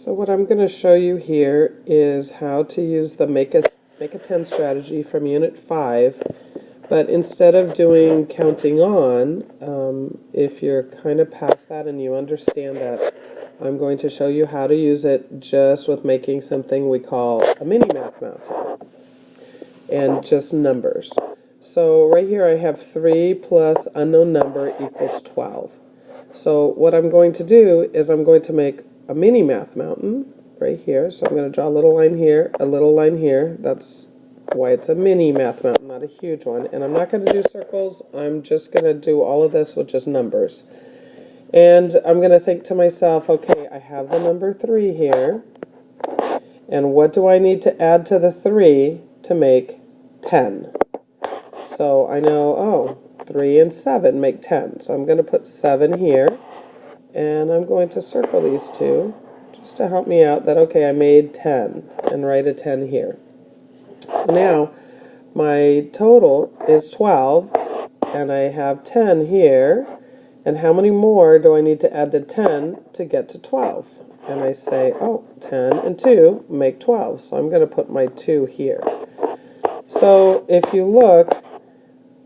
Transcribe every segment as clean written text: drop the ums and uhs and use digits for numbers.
So what I'm going to show you here is how to use the make a 10 strategy from Unit 5, but instead of doing counting on, if you're kind of past that and you understand that, I'm going to show you how to use it just with making something we call a mini math mountain and just numbers. So right here I have 3 plus unknown number equals 12. So what I'm going to do is I'm going to make a mini math mountain right here. So I'm going to draw a little line here, a little line here. That's why it's a mini math mountain, not a huge one. And I'm not going to do circles. I'm just going to do all of this with just numbers. And I'm going to think to myself, okay, I have the number 3 here. And what do I need to add to the 3 to make 10? So I know, oh, 3 and 7 make 10. So I'm going to put 7 here. And I'm going to circle these two just to help me out that, okay, I made 10 and write a 10 here. So now my total is 12 and I have 10 here. And how many more do I need to add to 10 to get to 12? And I say, oh, 10 and 2 make 12. So I'm going to put my 2 here. So if you look,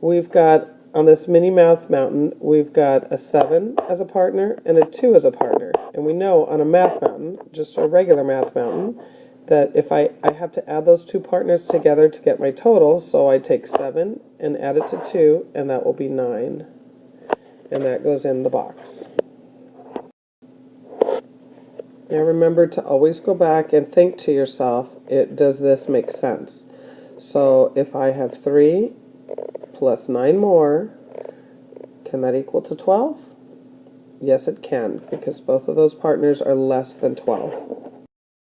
we've got, on this mini math mountain, we've got a 7 as a partner and a 2 as a partner. And we know on a math mountain, just a regular math mountain, that if I have to add those 2 partners together to get my total, so I take 7 and add it to 2, and that will be 9. And that goes in the box. Now remember to always go back and think to yourself, does this make sense? So if I have 3 plus 9 more, can that equal to 12? Yes, it can, because both of those partners are less than 12.